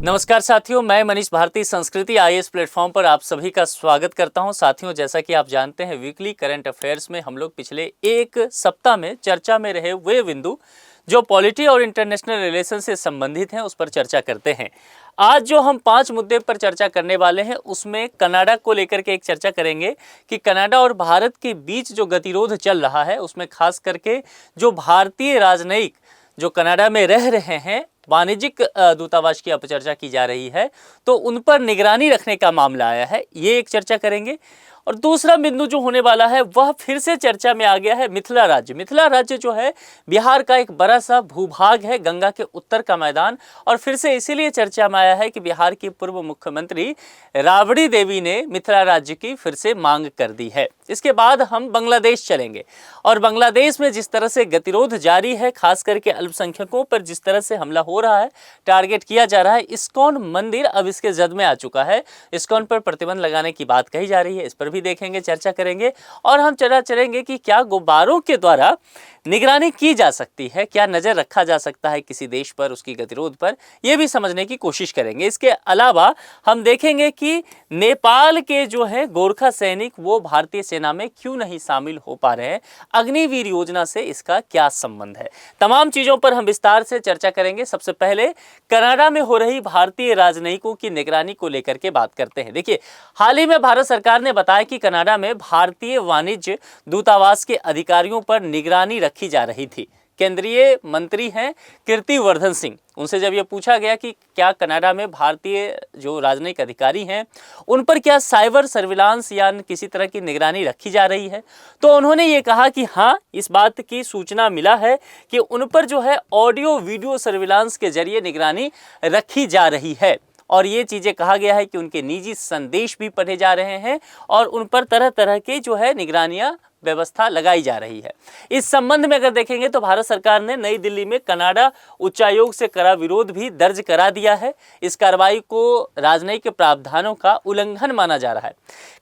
नमस्कार साथियों, मैं मनीष भारती संस्कृति आईएएस प्लेटफॉर्म पर आप सभी का स्वागत करता हूं। साथियों, जैसा कि आप जानते हैं, वीकली करंट अफेयर्स में हम लोग पिछले एक सप्ताह में चर्चा में रहे वे बिंदु जो पॉलिटी और इंटरनेशनल रिलेशन से संबंधित हैं उस पर चर्चा करते हैं। आज जो हम 5 मुद्दे पर चर्चा करने वाले हैं उसमें कनाडा को लेकर के एक चर्चा करेंगे कि कनाडा और भारत के बीच जो गतिरोध चल रहा है उसमें खास करके जो भारतीय राजनयिक जो कनाडा में रह रहे हैं, वाणिज्यिक दूतावास की अपचर्चा की जा रही है, तो उन पर निगरानी रखने का मामला आया है, ये एक चर्चा करेंगे। और दूसरा बिंदु जो होने वाला है वह फिर से चर्चा में आ गया है मिथिला राज्य। मिथिला राज्य जो है बिहार का एक बड़ा सा भूभाग है, गंगा के उत्तर का मैदान, और फिर से इसीलिए चर्चा में आया है कि बिहार की पूर्व मुख्यमंत्री राबड़ी देवी ने मिथिला राज्य की फिर से मांग कर दी है। इसके बाद हम बांग्लादेश चलेंगे और बांग्लादेश में जिस तरह से गतिरोध जारी है, खास करके अल्पसंख्यकों पर जिस तरह से हमला हो रहा है, टारगेट किया जा रहा है, इस्कॉन मंदिर अब इसके जद में आ चुका है, इस्कॉन पर प्रतिबंध लगाने की बात कही जा रही है, इस पर भी देखेंगे, चर्चा करेंगे। और हम चर्चा करेंगे कि क्या गुब्बारों के द्वारा निगरानी की जा सकती है, क्या नजर रखा जा सकता है किसी देश पर, उसकी गतिरोध पर, यह भी समझने की कोशिश करेंगे। इसके अलावा हम देखेंगे कि नेपाल के जो है गोरखा सैनिक वो भारतीय सेना में क्यों नहीं शामिल हो पा रहे हैं, अग्निवीर योजना से इसका क्या संबंध है। तमाम चीजों पर हम विस्तार से चर्चा करेंगे। सबसे पहले कनाडा में हो रही भारतीय राजनयिकों की निगरानी को लेकर के बात करते हैं। देखिए, हाल ही में भारत सरकार ने बताया कि कनाडा में भारतीय वाणिज्य दूतावास के अधिकारियों पर निगरानी रखी जा रही थी। केंद्रीय मंत्री हैं कीर्तिवर्धन सिंह, उनसे जब यह पूछा गया कि क्या कनाडा में भारतीय जो राजनयिक अधिकारी हैं उन पर क्या साइबर सर्विलांस या किसी तरह की निगरानी रखी जा रही है, तो उन्होंने ये कहा कि हाँ, इस बात की सूचना मिला है कि उन पर जो है ऑडियो वीडियो सर्विलांस के जरिए निगरानी रखी जा रही है। और ये चीज़ें कहा गया है कि उनके निजी संदेश भी पढ़े जा रहे हैं और उन पर तरह तरह के जो है निगरानियां व्यवस्था लगाई जा रही है। इस संबंध में अगर देखेंगे तो भारत सरकार ने नई दिल्ली में कनाडा उच्चायोग से कड़ा विरोध भी दर्ज करा दिया है। इस कार्रवाई को राजनयिक प्रावधानों का उल्लंघन माना जा रहा है।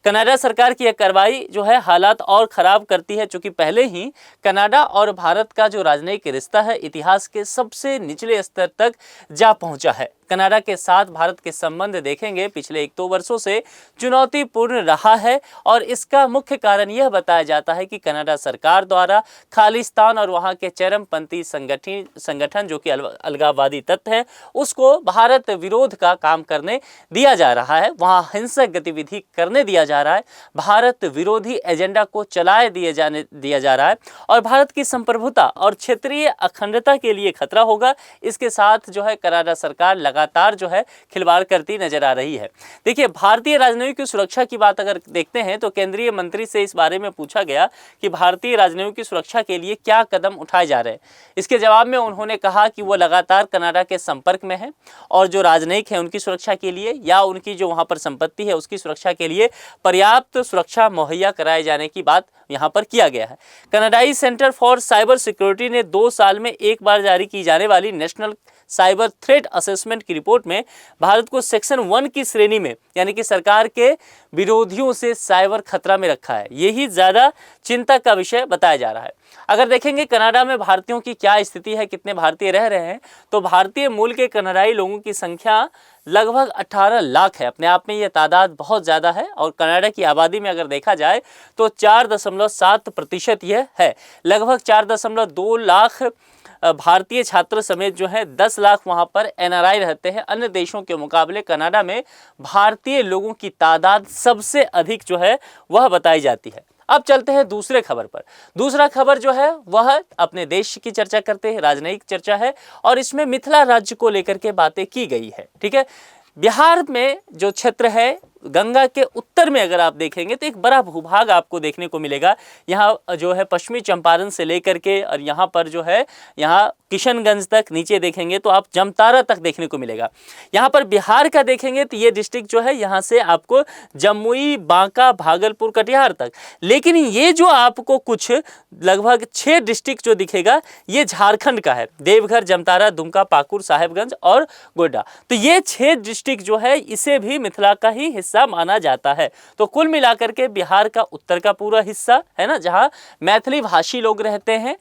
कनाडा सरकार की यह कार्रवाई जो है हालात और खराब करती है, चूंकि पहले ही कनाडा और भारत का जो राजनयिक रिश्ता है इतिहास के सबसे निचले स्तर तक जा पहुंचा है। कनाडा के साथ भारत के संबंध देखेंगे पिछले 1-2 वर्षों से चुनौतीपूर्ण रहा है और इसका मुख्य कारण यह बताया जाता है कि कनाडा सरकार द्वारा खालिस्तान और वहां के चरमपंथी संगठन जो कि अलगाववादी तत्व है उसको भारत विरोध का काम करने दिया जा रहा है, वहां हिंसक गतिविधि करने दिया जा रहा है, भारत विरोधी एजेंडा को चलाए दिया जा रहा है और भारत की संप्रभुता और क्षेत्रीय अखंडता के लिए खतरा होगा। इसके साथ जो है कनाडा सरकार लगातार जो है खिलवाड़ करती नजर आ रही है। देखिए, भारतीय राजनयिक की सुरक्षा की बात अगर देखते हैं तो केंद्रीय मंत्री से इस बारे में पूछा गया कि भारतीय राजनयिक की सुरक्षा के लिए क्या कदम उठाए जा रहे हैं। इसके जवाब में उन्होंने कहा कि वो लगातार कनाडा के संपर्क में है और जो राजनयिक है उनकी सुरक्षा के लिए या उनकी जो वहां पर संपत्ति है उसकी सुरक्षा के लिए पर्याप्त सुरक्षा मुहैया कराए जाने की बात यहाँ पर किया गया है। कनाडाई सेंटर फॉर साइबर सिक्योरिटी ने 2 साल में एक बार जारी की जाने वाली नेशनल साइबर थ्रेट असेसमेंट की रिपोर्ट में भारत को सेक्शन 1 की श्रेणी में, यानी कि सरकार के विरोधियों से साइबर खतरा में रखा है। यही ज़्यादा चिंता का विषय बताया जा रहा है। अगर देखेंगे कनाडा में भारतीयों की क्या स्थिति है, कितने भारतीय रह रहे हैं, तो भारतीय मूल के कनाडाई लोगों की संख्या लगभग 18 लाख है। अपने आप में ये तादाद बहुत ज़्यादा है और कनाडा की आबादी में अगर देखा जाए तो 4.7% यह है। लगभग 4.2 लाख भारतीय छात्र समेत जो है 10 लाख वहां पर एनआरआई रहते हैं। अन्य देशों के मुकाबले कनाडा में भारतीय लोगों की तादाद सबसे अधिक जो है वह बताई जाती है। अब चलते हैं दूसरे खबर पर। दूसरा खबर जो है वह अपने देश की चर्चा करते हैं, राजनयिक चर्चा है और इसमें मिथिला राज्य को लेकर के बातें की गई है। ठीक है, बिहार में जो क्षेत्र है गंगा के उत्तर में अगर आप देखेंगे तो एक बड़ा भूभाग आपको देखने को मिलेगा। यहाँ जो है पश्चिमी चंपारण से लेकर के और यहाँ पर जो है यहाँ किशनगंज तक नीचे देखेंगे तो आप जमतारा तक देखने को मिलेगा। यहाँ पर बिहार का देखेंगे तो ये डिस्ट्रिक्ट जो है यहाँ से आपको जमुई, बांका, भागलपुर, कटिहार तक। लेकिन ये जो आपको कुछ लगभग 6 डिस्ट्रिक्ट जो दिखेगा ये झारखंड का है। देवघर, जमतारा, दुमका, पाकुड़, साहेबगंज और गोड्डा। तो ये 6 डिस्ट्रिक्ट जो है इसे भी मिथिला का ही हिस्सा माना जाता है। तो कुल मिलाकर के बिहार का उत्तर का पूरा हिस्सा है ना, जहां मैथिली भाषी लोग रहते हैं,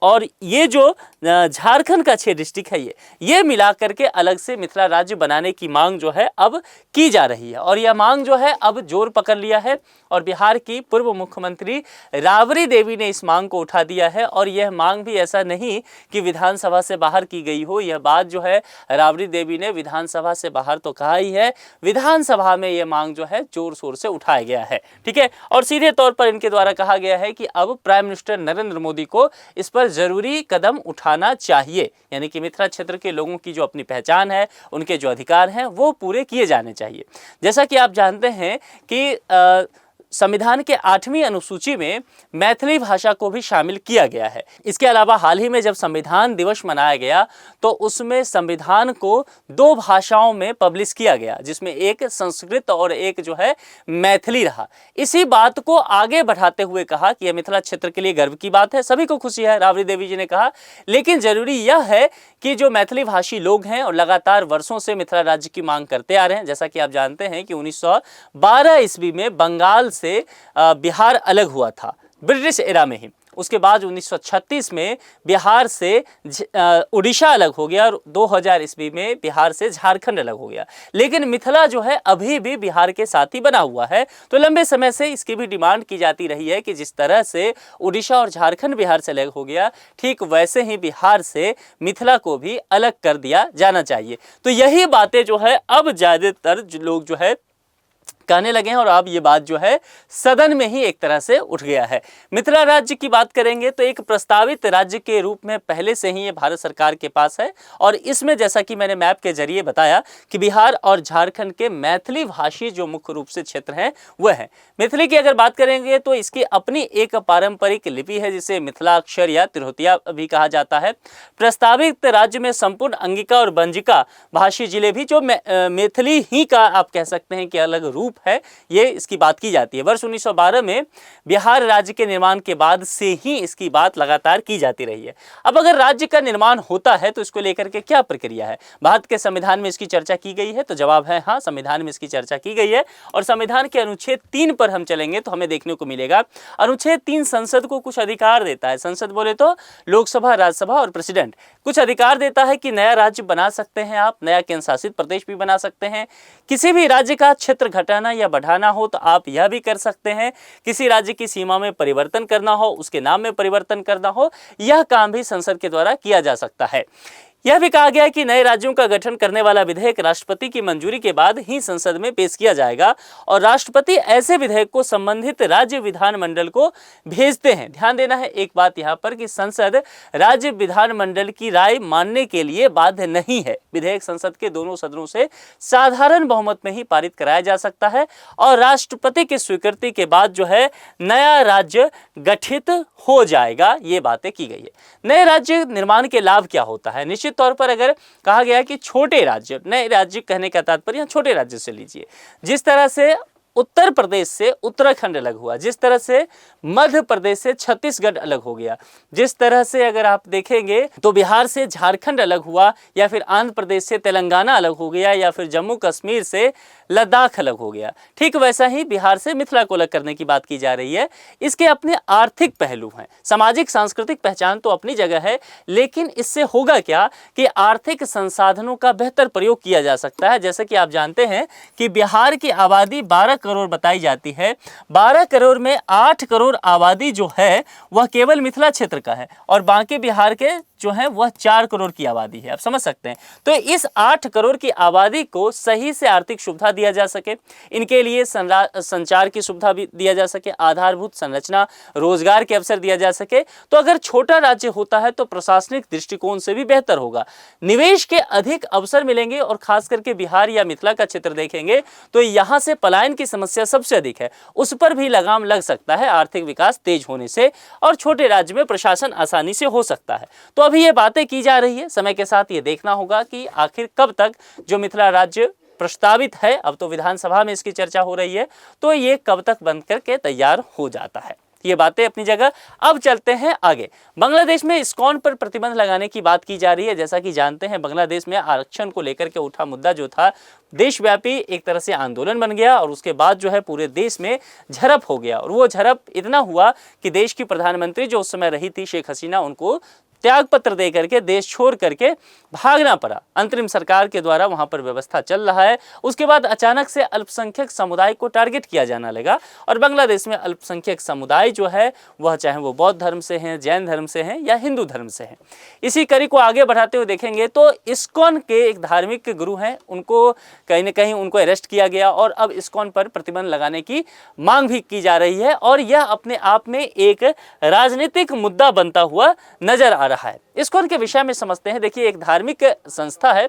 और ये जो झारखंड का 6 डिस्ट्रिक्ट है ये मिला करके अलग से मिथिला राज्य बनाने की मांग जो है अब की जा रही है। और यह मांग जो है अब जोर पकड़ लिया है और बिहार की पूर्व मुख्यमंत्री राबड़ी देवी ने इस मांग को उठा दिया है। और यह मांग भी ऐसा नहीं कि विधानसभा से बाहर की गई हो, यह बात जो है राबड़ी देवी ने विधानसभा से बाहर तो कहा ही है, विधानसभा में यह मांग जो है जोर शोर से उठाया गया है। ठीक है, और सीधे तौर पर इनके द्वारा कहा गया है कि अब प्राइम मिनिस्टर नरेंद्र मोदी को इस पर जरूरी कदम उठाना चाहिए, यानी कि मिथिला क्षेत्र के लोगों की जो अपनी पहचान है, उनके जो अधिकार हैं वो पूरे किए जाने चाहिए। जैसा कि आप जानते हैं कि संविधान के 8वीं अनुसूची में मैथिली भाषा को भी शामिल किया गया है। इसके अलावा हाल ही में जब संविधान दिवस मनाया गया तो उसमें संविधान को 2 भाषाओं में पब्लिश किया गया, जिसमें एक संस्कृत और एक जो है मैथिली रहा। इसी बात को आगे बढ़ाते हुए कहा कि यह मिथिला क्षेत्र के लिए गर्व की बात है, सभी को खुशी है, राबड़ी देवी जी ने कहा, लेकिन जरूरी यह है कि जो मैथिली भाषी लोग हैं और लगातार वर्षों से मिथिला राज्य की मांग करते आ रहे हैं, जैसा कि आप जानते हैं कि 1912 ईस्वी में बंगाल से बिहार अलग हुआ था, ब्रिटिश एरा में ही। उसके बाद 1936 में बिहार से उड़ीसा अलग हो गया और 2000 ईस्वी में बिहार से झारखंड अलग हो गया, लेकिन मिथिला जो है अभी भी बिहार के साथ ही बना हुआ है। तो लंबे समय से इसकी भी डिमांड की जाती रही है कि जिस तरह से उड़ीसा और झारखंड बिहार से अलग हो गया, ठीक वैसे ही बिहार से मिथिला को भी अलग कर दिया जाना चाहिए। तो यही बातें जो है अब ज़्यादातर लोग जो है कहने लगे हैं और अब ये बात जो है सदन में ही एक तरह से उठ गया है। मिथिला राज्य की बात करेंगे तो एक प्रस्तावित राज्य के रूप में पहले से ही ये भारत सरकार के पास है और इसमें जैसा कि मैंने मैप के जरिए बताया कि बिहार और झारखंड के मैथिली भाषी जो मुख्य रूप से क्षेत्र हैं वह है। मैथिली की अगर बात करेंगे तो इसकी अपनी एक पारंपरिक लिपि है जिसे मिथिलाक्षर या तिरहुतिया भी कहा जाता है। प्रस्तावित राज्य में संपूर्ण अंगिका और बंजिका भाषी जिले भी जो मैथिली ही का आप कह सकते हैं कि अलग रूप है, ये इसकी बात की जाती है। वर्ष 1912 में बिहार राज्य के निर्माण के बाद से ही इसकी बात लगातार की जाती रही है। अब अगर राज्य का निर्माण होता है तो इसको लेकर के क्या प्रक्रिया है? भारत के संविधान में इसकी चर्चा की गई है, तो जवाब है हाँ, संविधान में इसकी चर्चा की गई है। और संविधान के अनुच्छेद 3 पर हम चलेंगे तो हमें देखने को मिलेगा अनुच्छेद 3 संसद को कुछ अधिकार देता है। संसद बोले तो लोकसभा, राज्यसभा और प्रेसिडेंट कुछ अधिकार देता है कि नया राज्य बना सकते हैं आप, नया केंद्र शासित प्रदेश भी बना सकते हैं। किसी भी राज्य का क्षेत्र घटाना या बढ़ाना हो तो आप यह भी कर सकते हैं। किसी राज्य की सीमा में परिवर्तन करना हो, उसके नाम में परिवर्तन करना हो, यह काम भी संसद के द्वारा किया जा सकता है। यह भी कहा गया है कि नए राज्यों का गठन करने वाला विधेयक राष्ट्रपति की मंजूरी के बाद ही संसद में पेश किया जाएगा और राष्ट्रपति ऐसे विधेयक को संबंधित राज्य विधानमंडल को भेजते हैं। ध्यान देना है एक बात यहाँ पर कि संसद राज्य विधानमंडल की राय मानने के लिए बाध्य नहीं है। विधेयक संसद के दोनों सदनों से साधारण बहुमत में ही पारित कराया जा सकता है और राष्ट्रपति की स्वीकृति के बाद जो है नया राज्य गठित हो जाएगा। ये बातें की गई है। नए राज्य निर्माण के लाभ क्या होता है? निश्चित तौर पर अगर कहा गया कि छोटे राज्य, नए राज्य कहने का तात्पर्य छोटे राज्य से लीजिए, जिस तरह से उत्तर प्रदेश से उत्तराखंड अलग हुआ, जिस तरह से मध्य प्रदेश से छत्तीसगढ़ अलग हो गया, जिस तरह से अगर आप देखेंगे तो बिहार से झारखंड अलग हुआ या फिर आंध्र प्रदेश से तेलंगाना अलग हो गया या फिर जम्मू कश्मीर से लद्दाख अलग हो गया, ठीक वैसा ही बिहार से मिथिला को अलग करने की बात की जा रही है। इसके अपने आर्थिक पहलू हैं, सामाजिक सांस्कृतिक पहचान तो अपनी जगह है, लेकिन इससे होगा क्या कि आर्थिक संसाधनों का बेहतर प्रयोग किया जा सकता है। जैसे कि आप जानते हैं कि बिहार की आबादी 12 करोड़ बताई जाती है। 12 करोड़ में 8 करोड़ आबादी जो है वह केवल मिथिला क्षेत्र का है और बाकी बिहार के जो है वह 4 करोड़ की आबादी है। आप समझ सकते हैं। तो इस 8 करोड़ की आबादी को सही से आर्थिक सुविधा दिया जा सके, इनके लिए संचार की सुविधा भी दिया जा सके, आधारभूत संरचना, रोजगार के अवसर दिया जा सके, तो अगर छोटा राज्य होता है तो प्रशासनिक दृष्टिकोण से भी बेहतर होगा, निवेश के अधिक अवसर मिलेंगे और खास करके बिहार या मिथिला का क्षेत्र देखेंगे तो यहाँ से पलायन की समस्या सबसे अधिक है, उस पर भी लगाम लग सकता है आर्थिक विकास तेज होने से और छोटे राज्य में प्रशासन आसानी से हो सकता है। तो अभी ये बातें की जा रही है, समय के साथ ये देखना होगा कि आखिर कब तक जो मिथिला राज्य प्रस्तावित है, अब तो विधानसभा में इसकी चर्चा हो रही है, तो ये कब तक बन करके तैयार हो जाता है। ये बातें अपनी जगह। अब चलते हैं आगे। बांग्लादेश में इस्कॉन पर प्रतिबंध लगाने की बात की जा रही है। जैसा कि जानते हैं, बांग्लादेश में आरक्षण को लेकर के उठा मुद्दा जो था देशव्यापी एक तरह से आंदोलन बन गया और उसके बाद जो है पूरे देश में झड़प हो गया। और वो झड़प इतना हुआ कि देश की प्रधानमंत्री जो उस समय रही थी शेख हसीना, उनको त्याग पत्र दे करके देश छोड़ करके भागना पड़ा। अंतरिम सरकार के द्वारा वहां पर व्यवस्था चल रहा है। उसके बाद अचानक से अल्पसंख्यक समुदाय को टारगेट किया जाने लगा और बांग्लादेश में अल्पसंख्यक समुदाय जो है वह चाहे वो बौद्ध धर्म से हैं, जैन धर्म से हैं या हिंदू धर्म से हैं। इसी कड़ी को आगे बढ़ाते हुए देखेंगे तो इस्कॉन के एक धार्मिक गुरु हैं, उनको कहीं ना कहीं उनको अरेस्ट किया गया और अब इस्कॉन पर प्रतिबंध लगाने की मांग भी की जा रही है और यह अपने आप में एक राजनीतिक मुद्दा बनता हुआ नजर आ रहा है। इस्कॉन के विषय में समझते हैं। देखिए, एक धार्मिक संस्था है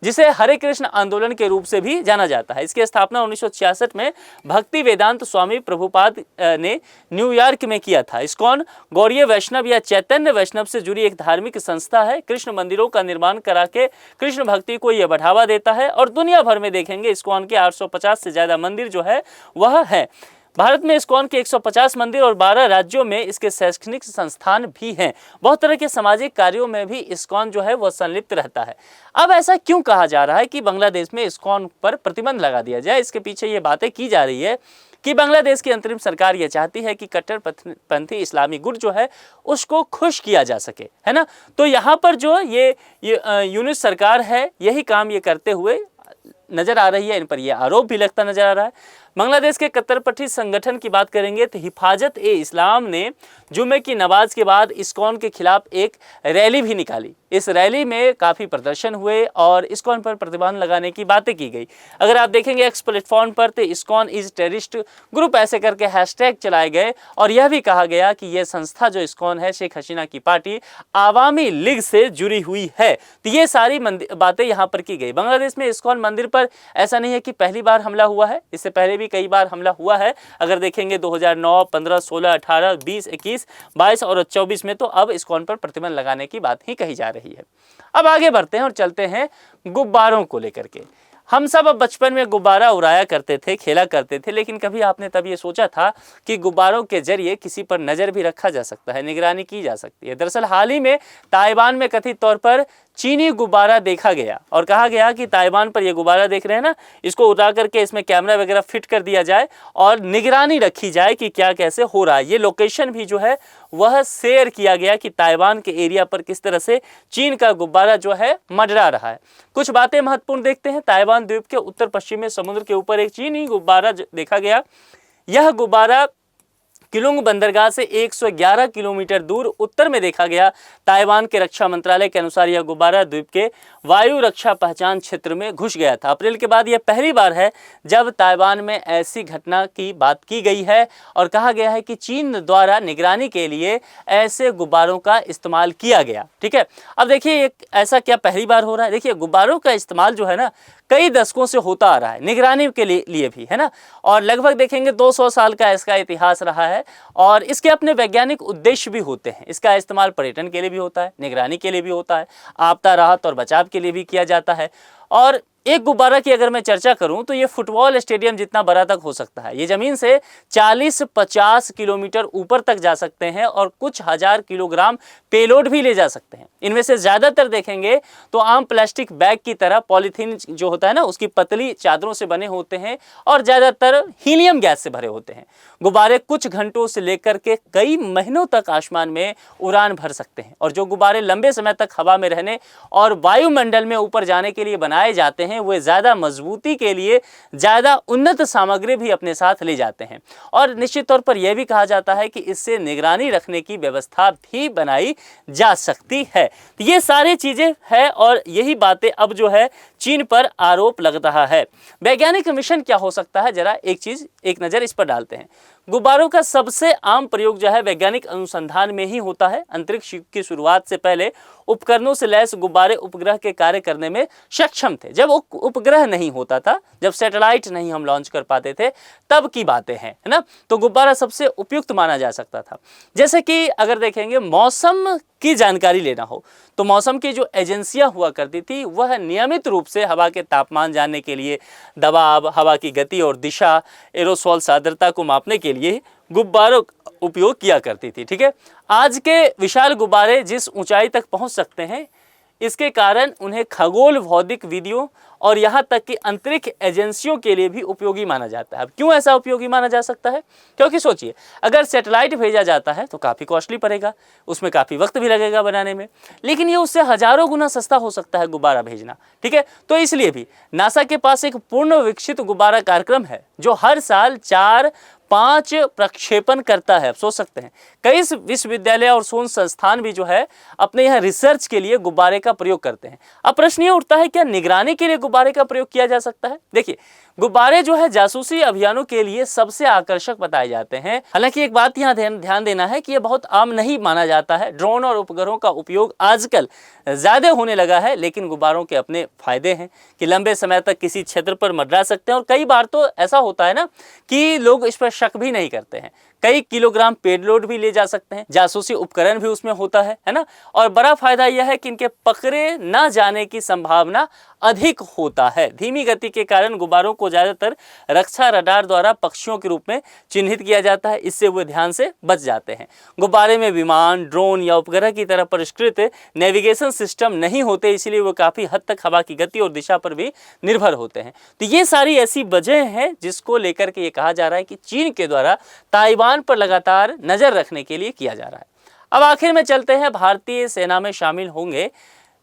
जिसे हरे कृष्ण आंदोलन के रूप से भी जाना जाता है। इसकी स्थापना 1966 में भक्ति वेदांत स्वामी प्रभुपाद ने न्यूयॉर्क में किया था। इस्कॉन गौड़ीय वैष्णव या चैतन्य वैष्णव से जुड़ी एक धार्मिक संस्था है। कृष्ण मंदिरों का निर्माण करा के कृष्ण भक्ति को यह बढ़ावा देता है और दुनिया भर में देखेंगे इस्कॉन के 850 से ज़्यादा मंदिर जो है वह है। भारत में इस्कॉन के 150 मंदिर और 12 राज्यों में इसके शैक्षणिक संस्थान भी हैं। बहुत तरह के सामाजिक कार्यों में भी इस्कॉन जो है वह संलिप्त रहता है। अब ऐसा क्यों कहा जा रहा है कि बांग्लादेश में इस्कॉन पर प्रतिबंध लगा दिया जाए? इसके पीछे ये बातें की जा रही है कि बांग्लादेश की अंतरिम सरकार ये चाहती है कि कट्टरपंथी इस्लामी गुट जो है उसको खुश किया जा सके, है ना। तो यहाँ पर जो ये यूनिट सरकार है यही काम ये करते हुए नजर आ रही है। इन पर यह आरोप भी लगता नजर आ रहा है। बांग्लादेश के कट्टरपंथी संगठन की बात करेंगे तो हिफाजत ए इस्लाम ने जुमे की नमाज के बाद इस्कॉन के खिलाफ एक रैली भी निकाली। इस रैली में काफ़ी प्रदर्शन हुए और इस्कॉन पर प्रतिबंध लगाने की बातें की गई। अगर आप देखेंगे एक्स प्लेटफॉर्म पर तो इस्कॉन इज टेररिस्ट ग्रुप ऐसे करके हैशटैग चलाए गए और यह भी कहा गया कि यह संस्था जो इस्कॉन है शेख हसीना की पार्टी आवामी लीग से जुड़ी हुई है। तो ये सारी बातें यहाँ पर की गई। बांग्लादेश में इस्कॉन मंदिर पर ऐसा नहीं है कि पहली बार हमला हुआ है, इससे पहले भी कई बार हमला हुआ है। अगर देखेंगे 2009, 15, 16, 18, 20, 21, 22 और 24 में तो अब इस्कॉन पर प्रतिबंध लगाने की बात ही कही जा रही है। अब आगे बढ़ते हैं और चलते हैं गुब्बारों को लेकर के। हम सब अब बचपन में गुब्बारा उड़ाया करते थे, खेला करते थे, लेकिन कभी आपने तब ये सोचा था कि गुब्बारों के जरिए किसी पर नज़र भी रखा जा सकता है, निगरानी की जा सकती है। दरअसल हाल ही में ताइवान में कथित तौर पर चीनी गुब्बारा देखा गया और कहा गया कि ताइवान पर ये गुब्बारा देख रहे हैं ना, इसको उड़ा करके इसमें कैमरा वगैरह फिट कर दिया जाए और निगरानी रखी जाए कि क्या कैसे हो रहा है। ये लोकेशन भी जो है वह शेयर किया गया कि ताइवान के एरिया पर किस तरह से चीन का गुब्बारा जो है मंडरा रहा है। कुछ बातें महत्वपूर्ण देखते हैं। ताइवान द्वीप के उत्तर पश्चिमी समुद्र के ऊपर एक चीनी गुब्बारा देखा गया। यह गुब्बारा किलुंग बंदरगाह से 111 किलोमीटर दूर उत्तर में देखा गया। ताइवान के रक्षा मंत्रालय के अनुसार यह गुब्बारा द्वीप के वायु रक्षा पहचान क्षेत्र में घुस गया था। अप्रैल के बाद यह पहली बार है जब ताइवान में ऐसी घटना की बात की गई है और कहा गया है कि चीन द्वारा निगरानी के लिए ऐसे गुब्बारों का इस्तेमाल किया गया। ठीक है, अब देखिए ऐसा क्या पहली बार हो रहा है? देखिए, गुब्बारों का इस्तेमाल जो है ना कई दशकों से होता आ रहा है निगरानी के लिए भी, है ना। और लगभग देखेंगे 200 साल का इसका इतिहास रहा है और इसके अपने वैज्ञानिक उद्देश्य भी होते हैं। इसका इस्तेमाल पर्यटन के लिए भी होता है, निगरानी के लिए भी होता है, आपदा राहत और बचाव के लिए भी किया जाता है। और एक गुब्बारा की अगर मैं चर्चा करूं तो ये फुटबॉल स्टेडियम जितना बड़ा तक हो सकता है। ये ज़मीन से 40-50 किलोमीटर ऊपर तक जा सकते हैं और कुछ हज़ार किलोग्राम पेलोड भी ले जा सकते हैं। इनमें से ज़्यादातर देखेंगे तो आम प्लास्टिक बैग की तरह पॉलीथीन जो होता है ना उसकी पतली चादरों से बने होते हैं और ज़्यादातर हीलियम गैस से भरे होते हैं। गुब्बारे कुछ घंटों से लेकर के कई महीनों तक आसमान में उड़ान भर सकते हैं और जो गुब्बारे लंबे समय तक हवा में रहने और वायुमंडल में ऊपर जाने के लिए बनाए जाते हैं वे ज़्यादा मजबूती के लिए ज़्यादा उन्नत सामग्री भी अपने साथ ले जाते हैं। और निश्चित तौर पर यह भी कहा जाता है कि इससे निगरानी रखने की व्यवस्था भी बनाई जा सकती है। तो ये सारी चीज़ें हैं और यही बातें अब जो है चीन पर आरोप लग रहा है। वैज्ञानिक मिशन क्या हो सकता है, जरा एक नज़र इस पर डालते हैं। गुब्बारों का सबसे आम प्रयोग जो है वैज्ञानिक अनुसंधान में ही होता है। अंतरिक्ष युग की शुरुआत से पहले उपकरणों से लैस गुब्बारे उपग्रह के कार्य करने में सक्षम थे। जब उपग्रह नहीं होता था, जब सैटेलाइट नहीं हम लॉन्च कर पाते थे, तब की बातें हैं, है ना। तो गुब्बारा सबसे उपयुक्त माना जा सकता था। जैसे कि अगर देखेंगे मौसम की जानकारी लेना हो तो मौसम की जो एजेंसियां हुआ करती थी वह नियमित रूप से हवा के तापमान जानने के लिए, दबाव, हवा की गति और दिशा, एरोसोल सांद्रता को मापने के लिए गुब्बारों उपयोग किया करती थी। ठीक है, आज के विशाल गुब्बारे जिस ऊंचाई तक पहुंच सकते हैं, इसके कारण उन्हें खगोल भौतिक विधियों और यहाँ तक कि अंतरिक्ष एजेंसियों के लिए भी उपयोगी माना जाता है। अब क्यों ऐसा उपयोगी माना जा सकता है? क्योंकि सोचिए, अगर सैटेलाइट भेजा जाता है तो काफ़ी कॉस्टली पड़ेगा, उसमें काफ़ी वक्त भी लगेगा बनाने में, लेकिन ये उससे हजारों गुना सस्ता हो सकता है गुब्बारा भेजना। ठीक है, तो इसलिए भी नासा के पास एक पूर्ण विकसित गुब्बारा कार्यक्रम है जो हर साल 4-5 प्रक्षेपण करता है। आप सोच सकते हैं, कई विश्वविद्यालय और शोध संस्थान भी जो है अपने यहाँ रिसर्च के लिए गुब्बारे का प्रयोग करते हैं। अब प्रश्न ये उठता है, क्या निगरानी के लिए गुब्बारे का प्रयोग किया जा सकता है? देखिए, गुब्बारे जो है जासूसी अभियानों के लिए सबसे आकर्षक बताए जाते हैं। हालांकि एक बात यहाँ ध्यान देना है कि यह बहुत आम नहीं माना जाता है। ड्रोन और उपग्रहों का उपयोग आजकल ज़्यादा होने लगा है, लेकिन गुब्बारों के अपने फायदे हैं कि लंबे समय तक किसी क्षेत्र पर मंडरा सकते हैं। और कई बार तो ऐसा होता है ना कि लोग इस पर शक भी नहीं करते हैं। कई किलोग्राम पेलोड भी ले जा सकते हैं, जासूसी उपकरण भी उसमें होता है ना। और बड़ा फायदा यह है कि इनके पकड़े ना जाने की संभावना अधिक होता है। धीमी गति के कारण गुब्बारों को ज़्यादातर रक्षा रडार द्वारा पक्षियों के रूप में चिन्हित किया जाता है, इससे वे ध्यान से बच जाते हैं। गुब्बारे में विमान, ड्रोन या उपग्रह की तरह परिष्कृत नेविगेशन सिस्टम नहीं होते, इसलिए वो काफ़ी हद तक हवा की गति और दिशा पर भी निर्भर होते हैं। तो ये सारी ऐसी वजह हैं जिसको लेकर के ये कहा जा रहा है कि चीन के द्वारा ताइवान पर लगातार नज़र रखने के लिए किया जा रहा है। अब आखिर में चलते हैं, भारतीय सेना में शामिल होंगे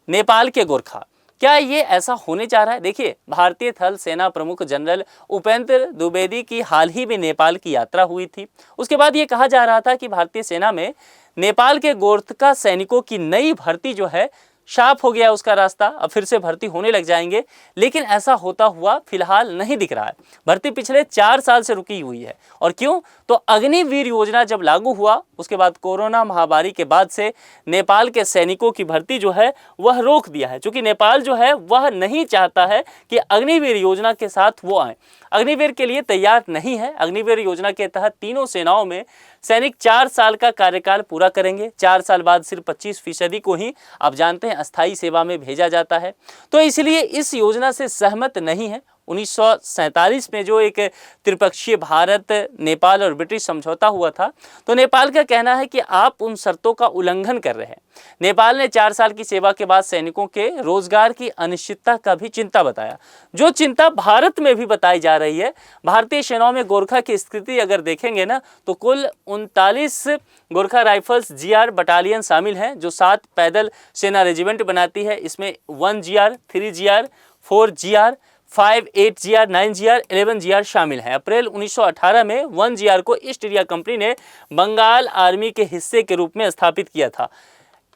नेपाल के गोरखा। क्या ये ऐसा होने जा रहा है? देखिए, भारतीय थल सेना प्रमुख जनरल उपेंद्र द्विवेदी की हाल ही में नेपाल की यात्रा हुई थी। उसके बाद ये कहा जा रहा था कि भारतीय सेना में नेपाल के गोरखा सैनिकों की नई भर्ती जो है साफ हो गया उसका रास्ता, अब फिर से भर्ती होने लग जाएंगे, लेकिन ऐसा होता हुआ फिलहाल नहीं दिख रहा है। भर्ती पिछले 4 साल से रुकी हुई है। और क्यों? तो अग्निवीर योजना जब लागू हुआ, उसके बाद कोरोना महामारी के बाद से नेपाल के सैनिकों की भर्ती जो है वह रोक दिया है, क्योंकि नेपाल जो है वह नहीं चाहता है कि अग्निवीर योजना के साथ वो आए, अग्निवीर के लिए तैयार नहीं है। अग्निवीर योजना के तहत तीनों सेनाओं में सैनिक 4 साल का कार्यकाल पूरा करेंगे। 4 साल बाद सिर्फ 25% को ही, आप जानते हैं, अस्थायी सेवा में भेजा जाता है। तो इसलिए इस योजना से सहमत नहीं है। 1947 में जो एक त्रिपक्षीय भारत, नेपाल और ब्रिटिश समझौता हुआ था, तो नेपाल का कहना है कि आप उन शर्तों का उल्लंघन कर रहे हैं। नेपाल ने 4 साल की सेवा के बाद सैनिकों के रोजगार की अनिश्चितता का भी चिंता बताया, जो चिंता भारत में भी बताई जा रही है। भारतीय सेनाओं में गोरखा की स्थिति अगर देखेंगे ना, तो कुल 39 गोरखा राइफल्स GR बटालियन शामिल हैं, जो 7 पैदल सेना रेजिमेंट बनाती है। इसमें 1 GR, 3 GR, 4 GR, 5, 8 GR, 9 GR, 11 GR शामिल हैं। अप्रैल 1918 में 1 GR को ईस्ट इंडिया कंपनी ने बंगाल आर्मी के हिस्से के रूप में स्थापित किया था।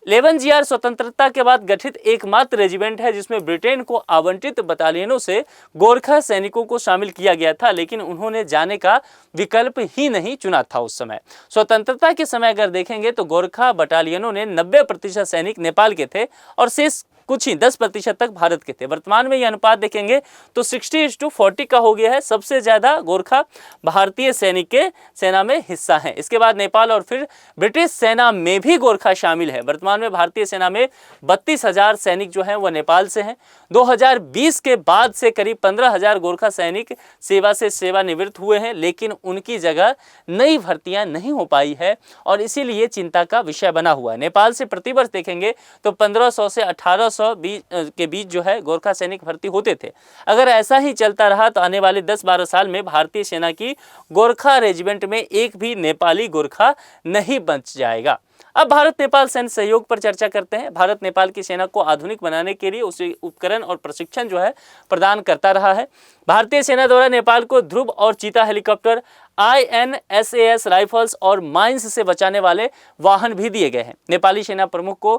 11 GR स्वतंत्रता के बाद गठित एकमात्र रेजिमेंट है जिसमें ब्रिटेन को आवंटित बटालियनों से गोरखा सैनिकों को शामिल किया गया था, लेकिन उन्होंने जाने का विकल्प ही नहीं चुना था उस समय। स्वतंत्रता के समय अगर देखेंगे तो गोरखा बटालियनों ने 90% सैनिक नेपाल के थे और शेष कुछ ही 10% तक भारत के थे। वर्तमान में यह अनुपात देखेंगे तो 60:40 का हो गया है। सबसे ज़्यादा गोरखा भारतीय सैनिक के सेना में हिस्सा हैं। इसके बाद नेपाल और फिर ब्रिटिश सेना में भी गोरखा शामिल है। वर्तमान में भारतीय सेना में 32,000 सैनिक जो हैं वह नेपाल से हैं। 2020 के बाद से करीब 15,000 गोरखा सैनिक सेवा से सेवानिवृत्त हुए हैं, लेकिन उनकी जगह नई भर्तियां नहीं हो पाई है और इसीलिए चिंता का विषय बना हुआ है। नेपाल से प्रतिवर्ष देखेंगे तो 1500 से 1800 के बीच जो है गोरखा सैनिक भर्ती होते थे। अगर ऐसा ही चलता रहा तो आने वाले 10-12 साल में भारतीय सेना की गोरखा रेजिमेंट में एक भी नेपाली गोरखा नहीं बच जाएगा। अब भारत नेपाल सैन्य सहयोग पर चर्चा करते हैं। भारत नेपाल की सेना को आधुनिक बनाने के लिए उसे उपकरण और प्रशिक्षण जो है प्रदान करता रहा है। भारतीय सेना द्वारा नेपाल को ध्रुव और चीता हेलीकॉप्टर, INSAS राइफल्स और माइंस से बचाने वाले वाहन भी दिए गए हैं। नेपाली सेना प्रमुख को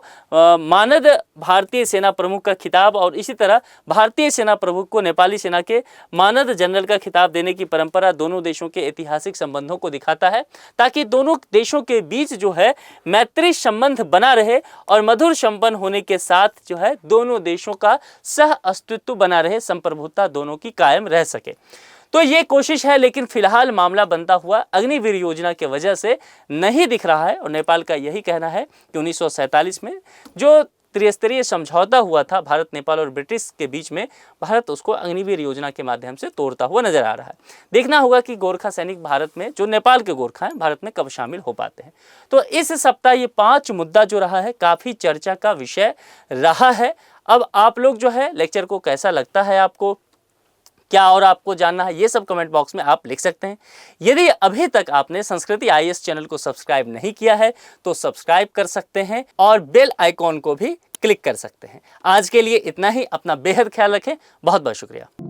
मानद भारतीय सेना प्रमुख का खिताब और इसी तरह भारतीय सेना प्रमुख को नेपाली सेना के मानद जनरल का खिताब देने की परंपरा दोनों देशों के ऐतिहासिक संबंधों को दिखाता है, ताकि दोनों देशों के बीच जो है मैत्री संबंध बना रहे और मधुर संपन्न होने के साथ जो है दोनों देशों का सह अस्तित्व बना रहे, संप्रभुता दोनों की कायम रह सके। तो ये कोशिश है, लेकिन फिलहाल मामला बनता हुआ अग्निवीर योजना की वजह से नहीं दिख रहा है। और नेपाल का यही कहना है कि 1947 में जो त्रिस्तरीय समझौता हुआ था भारत, नेपाल और ब्रिटिश के बीच में, भारत उसको अग्निवीर योजना के माध्यम से तोड़ता हुआ नजर आ रहा है। देखना होगा कि गोरखा सैनिक भारत में, जो नेपाल के गोरखा हैं, भारत में कब शामिल हो पाते हैं। तो इस सप्ताह ये 5 मुद्दा जो रहा है काफ़ी चर्चा का विषय रहा है। अब आप लोग जो है लेक्चर को कैसा लगता है, आपको क्या और आपको जानना है, ये सब कमेंट बॉक्स में आप लिख सकते हैं। यदि अभी तक आपने संस्कृति IAS चैनल को सब्सक्राइब नहीं किया है तो सब्सक्राइब कर सकते हैं और बेल आइकॉन को भी क्लिक कर सकते हैं। आज के लिए इतना ही। अपना बेहद ख्याल रखें। बहुत बहुत शुक्रिया।